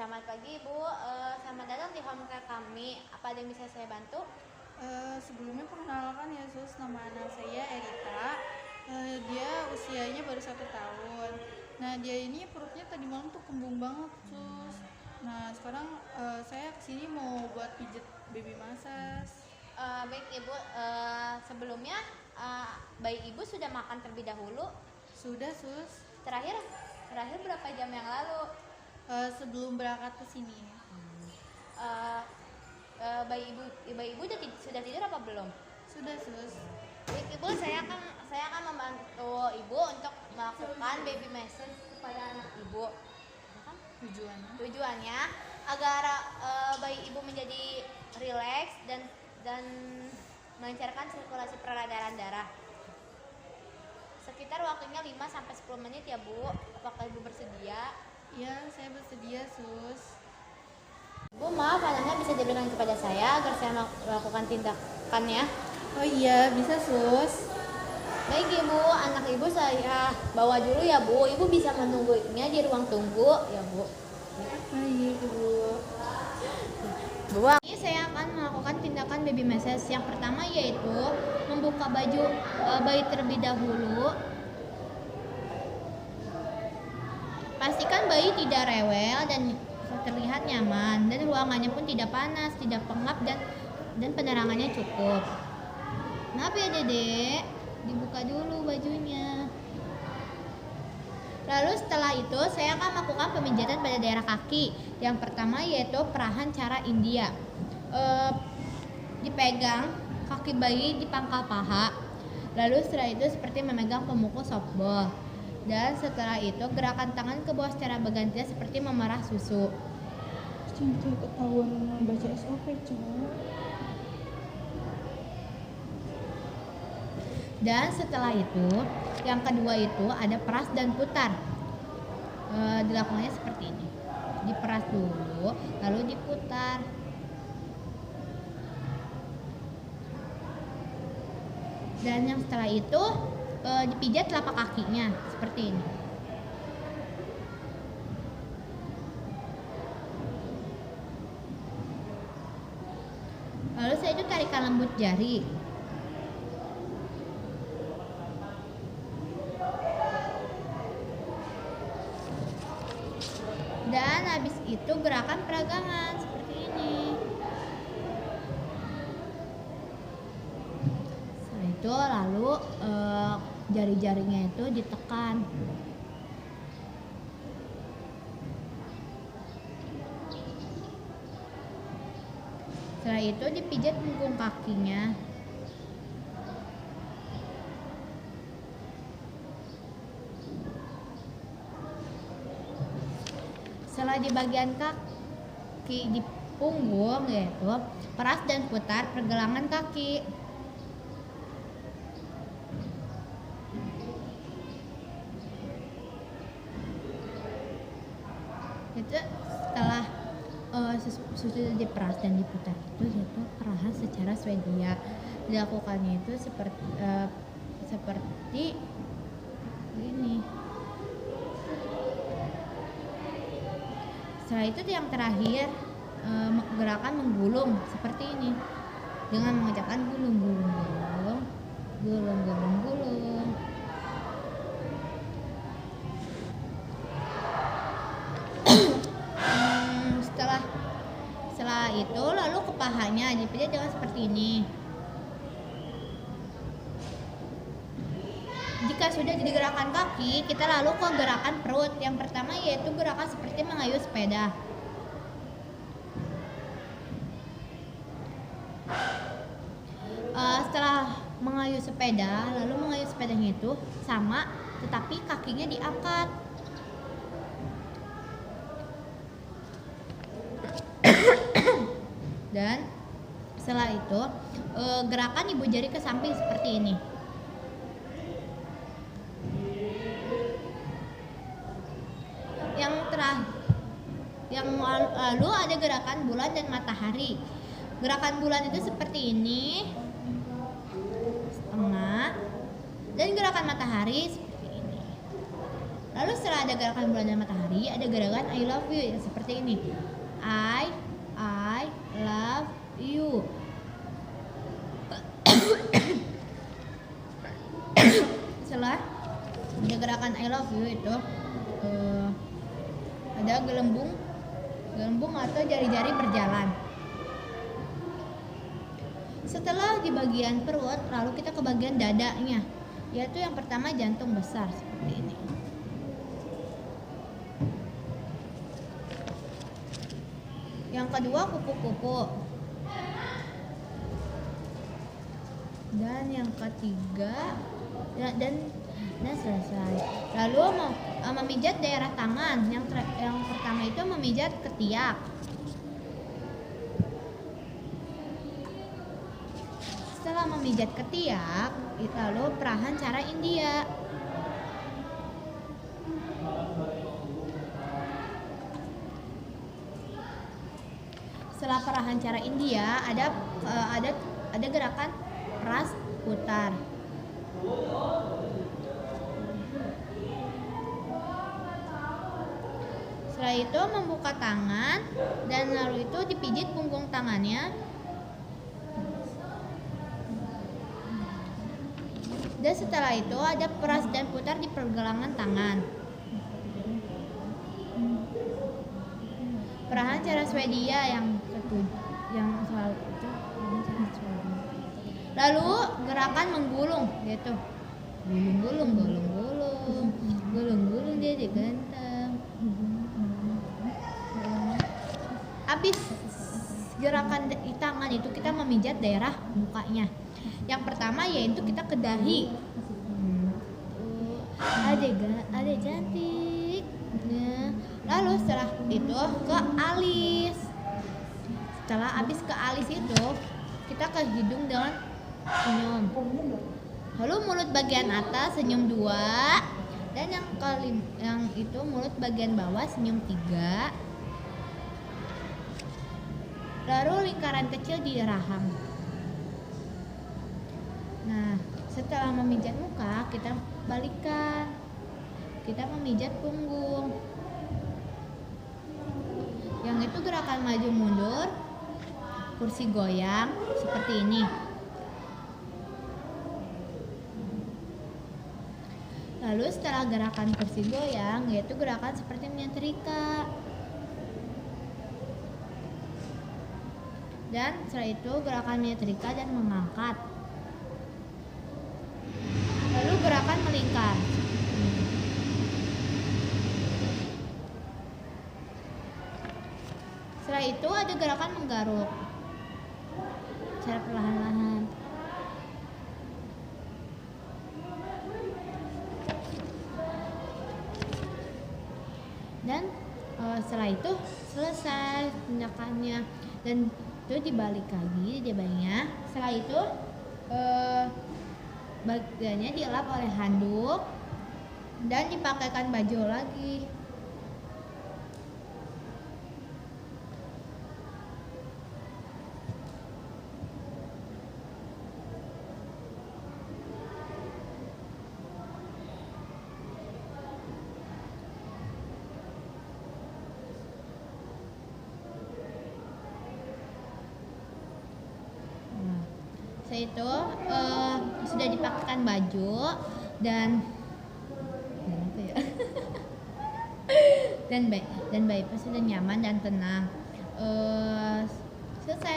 Selamat pagi Ibu, selamat datang di home care kami. Apa ada yang bisa saya bantu? Sebelumnya perkenalkan ya Sus, nama anak saya Erita. Dia usianya baru 1 tahun. Nah dia ini perutnya tadi malam tuh kembung banget Sus. Nah sekarang saya kesini mau buat pijet baby massage. Baik Ibu, sebelumnya bayi Ibu sudah makan terlebih dahulu. Sudah Sus. Terakhir berapa jam yang lalu? Sebelum berangkat ke sini. Eh, bayi Ibu sudah tidur apa belum? Sudah Sus. Baik Ibu, saya akan membantu Ibu untuk melakukan baby massage kepada anak Ibu. Tujuannya agar bayi Ibu menjadi rileks dan melancarkan sirkulasi peredaran darah. Sekitar waktunya 5-10 menit ya Bu. Apakah Ibu bersedia? Ya, saya bersedia Sus. Bu, maaf, anaknya bisa diberikan kepada saya agar saya melakukan tindakannya. Oh iya, bisa Sus. Baik Ibu, anak Ibu saya bawa dulu ya Bu. Ibu bisa menunggunya di ruang tunggu ya Bu. Baik Bu. Bu, ini saya akan melakukan tindakan baby massage. Yang pertama yaitu membuka baju bayi terlebih dahulu. Pastikan bayi tidak rewel dan terlihat nyaman, dan ruangannya pun tidak panas, tidak pengap, dan penerangannya cukup. Maaf ya Dedek, dibuka dulu bajunya. Lalu setelah itu saya akan melakukan pemijatan pada daerah kaki. Yang pertama yaitu perahan cara India. Dipegang kaki bayi di pangkal paha. Lalu setelah itu seperti memegang pemukul softball. Dan setelah itu gerakan tangan ke bawah secara bergantian seperti memerah susu. Cinta ketahuan baca SOP cuma. Dan setelah itu yang kedua itu ada peras dan putar. Dilakukannya seperti ini. Diperas dulu lalu diputar. Dan yang setelah itu dipijat telapak kakinya seperti ini. Lalu saya itu tarikan lembut jari. Dan habis itu gerakan peragangan seperti ini. Setelah itu lalu jari-jarinya itu ditekan. Setelah itu dipijat punggung kakinya. Setelah di bagian kaki di punggung yaitu peras dan putar pergelangan kaki. Itu setelah sudah diperas dan diputar itu yaitu perahan secara Swedia. Dilakukannya itu seperti ini. Setelah itu yang terakhir gerakan menggulung seperti ini dengan mengucapkan gulung gulung gulung gulung gulung gulung. Setelah itu lalu ke pahanya dipijat dengan seperti ini. Jika sudah jadi gerakan kaki, kita lalu ke gerakan perut. Yang pertama yaitu gerakan seperti mengayuh sepeda. Setelah mengayuh sepeda, lalu mengayuh sepedanya itu sama, tetapi kakinya diangkat. Dan setelah itu gerakan ibu jari ke samping seperti ini. Yang lalu ada gerakan bulan dan matahari. Gerakan bulan itu seperti ini, setengah, dan gerakan matahari seperti ini. Lalu setelah ada gerakan bulan dan matahari, ada gerakan I love you yang seperti ini. I love you. Setelah ada gerakan I love you itu ada gelembung atau jari-jari berjalan. Setelah di bagian perut, lalu kita ke bagian dadanya, yaitu yang pertama jantung besar seperti ini. Yang kedua kupu-kupu. Dan yang ketiga dan selesai. Lalu memijat daerah tangan. Yang pertama itu memijat ketiak. Setelah memijat ketiak, lalu perahan cara India. Setelah perahan cara India, ada gerakan peras putar. Setelah itu membuka tangan dan lalu itu dipijit punggung tangannya. Dan setelah itu ada peras dan putar di pergelangan tangan. Perahan cara Swedia yang soal itu. Lalu gerakan menggulung, yaitu gulung dia diganteng. Habis gerakan di tangan itu kita memijat daerah mukanya. Yang pertama yaitu kita ke dahi. Adek cantik. Lalu setelah itu ke alis. Setelah habis ke alis itu kita ke hidung dengan senyum. Lalu mulut bagian atas senyum 2. Dan yang itu mulut bagian bawah senyum 3. Lalu lingkaran kecil di rahang. Nah, setelah memijat muka, kita balikan. Kita memijat punggung. Yang itu gerakan maju mundur, kursi goyang seperti ini. Lalu setelah gerakan kursi goyang, yaitu gerakan seperti menyetrika. Dan setelah itu gerakan menyetrika dan mengangkat. Lalu gerakan melingkar. Setelah itu ada gerakan menggaruk secara perlahan-lahan. Dan setelah itu selesai tindakannya dan itu dibalik lagi dia bayinya. Setelah itu bagiannya dielap oleh handuk dan dipakaikan baju lagi. Setelah itu sudah dipakaikan baju dan apa ya? dan bayi sudah nyaman dan tenang. Selesai.